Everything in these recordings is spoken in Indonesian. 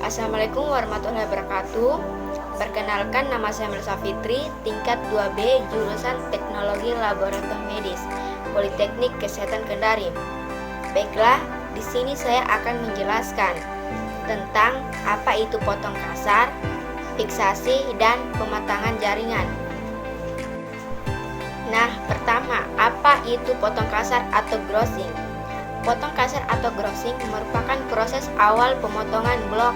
Assalamualaikum warahmatullahi wabarakatuh. Perkenalkan, nama saya Melisa Fitri, tingkat 2B, jurusan Teknologi Laboratorium Medis, Politeknik Kesehatan Kendari. Baiklah, di sini saya akan menjelaskan tentang apa itu potong kasar, fiksasi, dan pematangan jaringan. Nah, pertama, apa itu potong kasar atau grossing? Potong kasar atau grossing merupakan proses awal pemotongan blok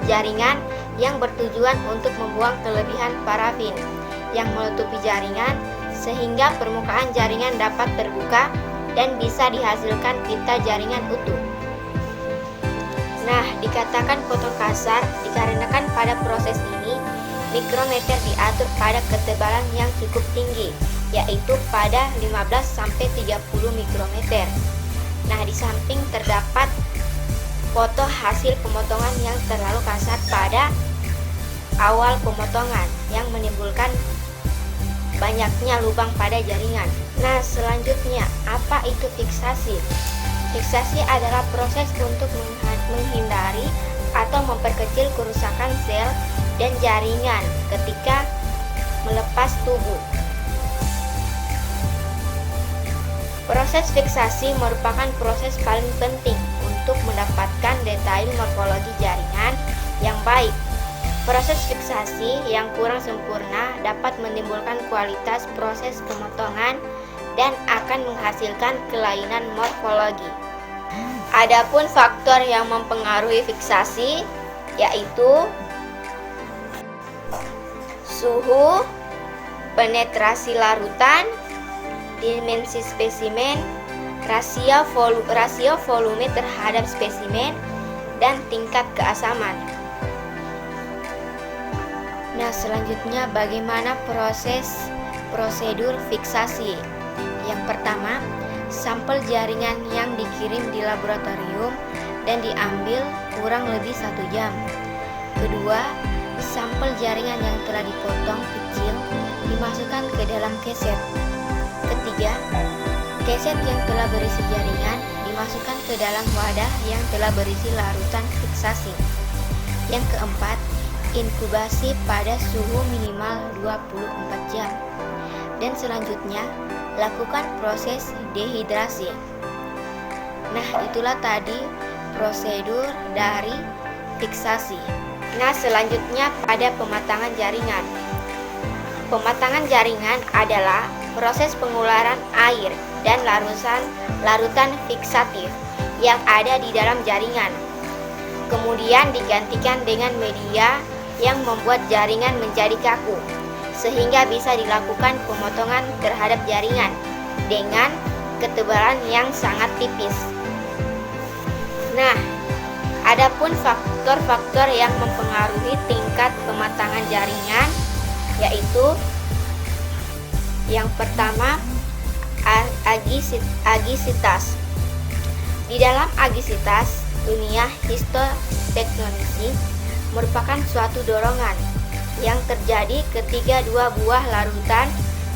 jaringan yang bertujuan untuk membuang kelebihan parafin yang menutupi jaringan sehingga permukaan jaringan dapat terbuka dan bisa dihasilkan pita jaringan utuh. Nah, dikatakan potong kasar dikarenakan pada proses ini mikrometer diatur pada ketebalan yang cukup tinggi, yaitu pada 15-30 mikrometer. Nah, di samping terdapat foto hasil pemotongan yang terlalu kasar pada awal pemotongan yang menimbulkan banyaknya lubang pada jaringan. Nah, selanjutnya, apa itu fiksasi? Fiksasi adalah proses untuk menghindari atau memperkecil kerusakan sel dan jaringan ketika melepas tubuh. Proses fiksasi merupakan proses paling penting untuk mendapatkan detail morfologi jaringan yang baik. Proses fiksasi yang kurang sempurna dapat menimbulkan kualitas proses pemotongan dan akan menghasilkan kelainan morfologi. Adapun faktor yang mempengaruhi fiksasi yaitu suhu, penetrasi larutan, dimensi spesimen, rasio volume terhadap spesimen, dan tingkat keasaman. Nah, selanjutnya bagaimana prosedur fiksasi? Yang pertama, sampel jaringan yang dikirim di laboratorium dan diambil kurang lebih 1 jam. Kedua, sampel jaringan yang telah dipotong kecil dimasukkan ke dalam keset. Ketiga, keset yang telah berisi jaringan dimasukkan ke dalam wadah yang telah berisi larutan fiksasi. Yang keempat, inkubasi pada suhu minimal 24 jam. Dan selanjutnya, lakukan proses dehidrasi. Nah, itulah tadi prosedur dari fiksasi. Nah, selanjutnya pada pematangan jaringan. Pematangan jaringan adalah proses pengularan air dan larutan fiksatif yang ada di dalam jaringan. Kemudian digantikan dengan media yang membuat jaringan menjadi kaku, sehingga bisa dilakukan pemotongan terhadap jaringan dengan ketebalan yang sangat tipis. Nah, adapun faktor-faktor yang mempengaruhi tingkat pematangan jaringan yaitu yang pertama, agisitas. Di dalam agisitas, dunia histotektonisi merupakan suatu dorongan yang terjadi ketika dua buah larutan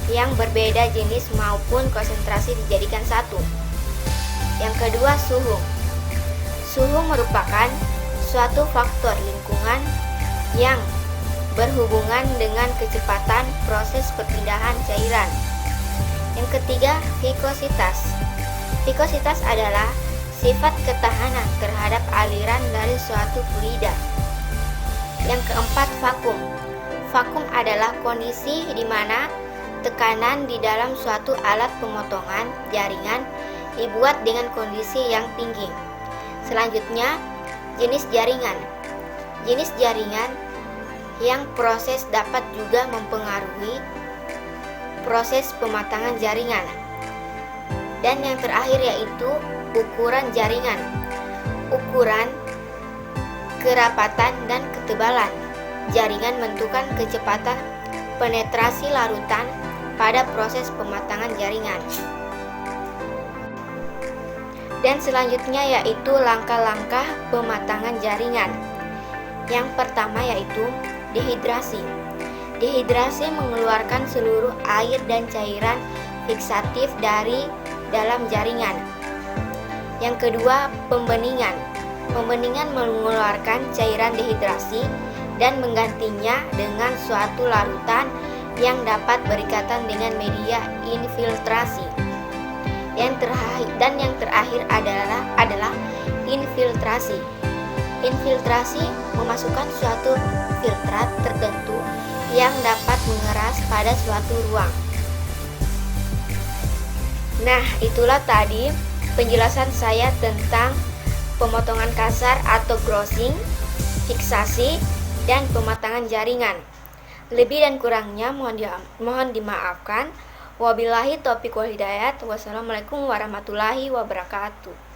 yang berbeda jenis maupun konsentrasi dijadikan satu. Yang kedua, suhu. Suhu merupakan suatu faktor lingkungan yang berhubungan dengan kecepatan proses perpindahan cairan. Yang ketiga, vikositas. Vikositas adalah sifat ketahanan terhadap aliran dari suatu fluida. Yang keempat, vakum. Vakum adalah kondisi di mana tekanan di dalam suatu alat pemotongan jaringan dibuat dengan kondisi yang tinggi. Selanjutnya, jenis jaringan. Jenis jaringan yang proses dapat juga mempengaruhi proses pematangan jaringan. Dan yang terakhir yaitu ukuran jaringan. Ukuran, kerapatan, dan ketebalan jaringan menentukan kecepatan penetrasi larutan pada proses pematangan jaringan. Dan selanjutnya yaitu langkah-langkah pematangan jaringan. Yang pertama yaitu dehidrasi. Dehidrasi mengeluarkan seluruh air dan cairan fiksatif dari dalam jaringan. Yang kedua, pembeningan. Pembeningan mengeluarkan cairan dehidrasi dan menggantinya dengan suatu larutan yang dapat berikatan dengan media infiltrasi. Yang terakhir adalah infiltrasi. Infiltrasi memasukkan suatu filtrat tertentu yang dapat mengeras pada suatu ruang. Nah, itulah tadi penjelasan saya tentang pemotongan kasar atau grossing, fiksasi, dan pematangan jaringan. Lebih dan kurangnya mohon dimaafkan. Wabillahi taufiq wal hidayah. Wassalamualaikum warahmatullahi wabarakatuh.